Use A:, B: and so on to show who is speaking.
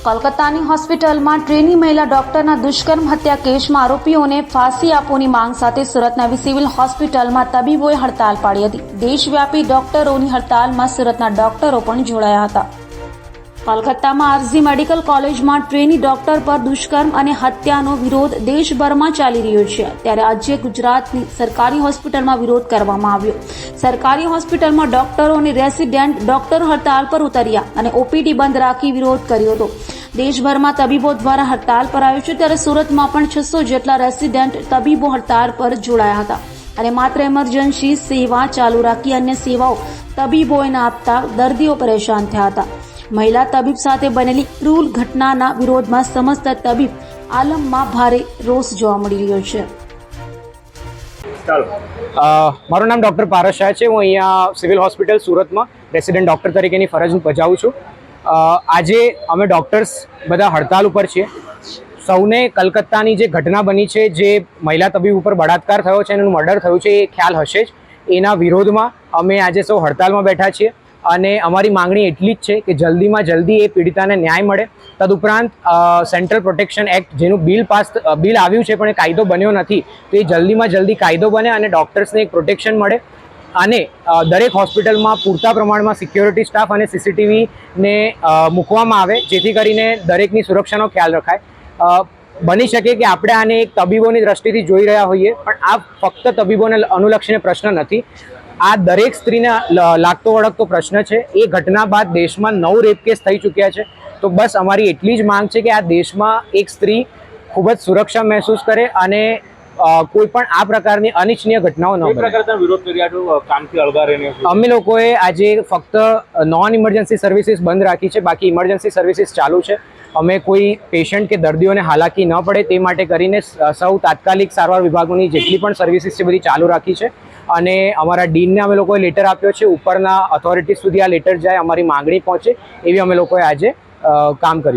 A: કોલકાતાની હોસ્પિટલમાં ટ્રેની મહિલા ડોક્ટરના દુષ્કર્મ હત્યા કેસમાં આરોપીઓને ફાંસી આપવાની માંગ સાથે સુરતના સિવિલ હોસ્પિટલમાં તબીબોએ હડતાલ પાડી હતી. દેશવ્યાપી ડોક્ટરોની હડતાલમાં સુરતના ડોક્ટરો પણ જોડાયા હતા. કોલકાતામાં આરઝી મેડિકલ કોલેજમાં ટ્રેની ડોક્ટર પર દુષ્કર્મ અને હત્યાનો વિરોધ દેશભરમાં ચાલી રહ્યો છે. ત્યારે આજે ગુજરાતની સરકારી હોસ્પિટલમાં વિરોધ કરવામાં આવ્યો. સરકારી હોસ્પિટલમાં ડોક્ટરો અને રેસિડેન્ટ ડોક્ટરો હડતાલ પર ઉતર્યા અને ઓપીડી બંધ રાખી વિરોધ કર્યો હતો. દેશભરમાં તબીબો દ્વારા હડતાલ પર આવ્યો છે, ત્યારે સુરતમાં પણ 600 જેટલા રેસિડેન્ટ તબીબો હડતાલ પર જોડાયા હતા અને માત્ર ઇમરજન્સી સેવા ચાલુ રાખી અન્ય સેવાઓ તબીબોએ ન આપતા દર્દીઓ પરેશાન થયા હતા. મહિલા તબીબ સાથે બનેલી ક્રૂર ઘટનાના વિરોધમાં સમસ્ત તબીબ આલમમાં ભારે રોષ જોવા મળી રહ્યો છે.
B: મારું નામ ડૉક્ટર પારસ શાહ છે. હું અહીંયા સિવિલ હોસ્પિટલ સુરતમાં રેસિડેન્ટ ડૉક્ટર તરીકેની ફરજ બજાવું છું. આજે અમે ડૉક્ટર્સ બધા હડતાલ ઉપર છીએ. સૌને કલકત્તાની જે ઘટના બની છે, જે મહિલા તબીબ ઉપર બળાત્કાર થયો છે, એનું મર્ડર થયું છે, એ ખ્યાલ હશે જ. એના વિરોધમાં અમે આજે સૌ હડતાલમાં બેઠા છીએ અને અમારી માંગણી એટલી જ છે કે જલ્દીમાં જલ્દી એ પીડિતાને ન્યાય મળે. તદુપરાંત સેન્ટ્રલ પ્રોટેક્શન એક્ટ, જેનું બિલ આવ્યું છે પણ એ કાયદો બન્યો નથી, તો એ જલ્દીમાં જલ્દી કાયદો બને અને ડૉક્ટર્સને એક પ્રોટેક્શન મળે અને દરેક હોસ્પિટલમાં પૂરતા પ્રમાણમાં સિક્યોરિટી સ્ટાફ અને સીસીટીવીને મૂકવામાં આવે, જેથી કરીને દરેકની સુરક્ષાનો ખ્યાલ રખાય. બની શકે કે આપણે આને એક તબીબોની દ્રષ્ટિથી જોઈ રહ્યા હોઈએ, પણ આ ફક્ત તબીબોને અનુલક્ષીને પ્રશ્ન નથી. આ દરેક સ્ત્રીને લાગતો વળગતો પ્રશ્ન છે. એ ઘટના બાદ દેશમાં 9 રેપ કેસ થઈ ચૂક્યા છે. તો બસ અમારી એટલી જ માંગ છે કે આ દેશમાં એક સ્ત્રી ખૂબ જ સુરક્ષા મહેસૂસ કરે અને કોઈ પણ આ પ્રકારની અનિચ્છનીય ઘટનાઓ ન બને. અમે લોકોએ આજે ફક્ત નોન ઇમરજન્સી સર્વિસીસ બંધ રાખી છે, બાકી ઇમરજન્સી સર્વિસીસ ચાલુ છે. અમે કોઈ પેશન્ટ કે દર્દીઓને હાલાકી ન પડે તે માટે કરીને સૌ તાત્કાલિક સારવાર વિભાગોની જેટલી પણ સર્વિસીસ છે બધી ચાલુ રાખી છે અને અમારા ડીનને અમે લોકોએ લેટર આપ્યો છે. ઉપરના ઓથોરિટી સુધી આ લેટર જાય, અમારી માંગણી પહોંચે, એવી અમે લોકોએ આજે કામ કર્યું.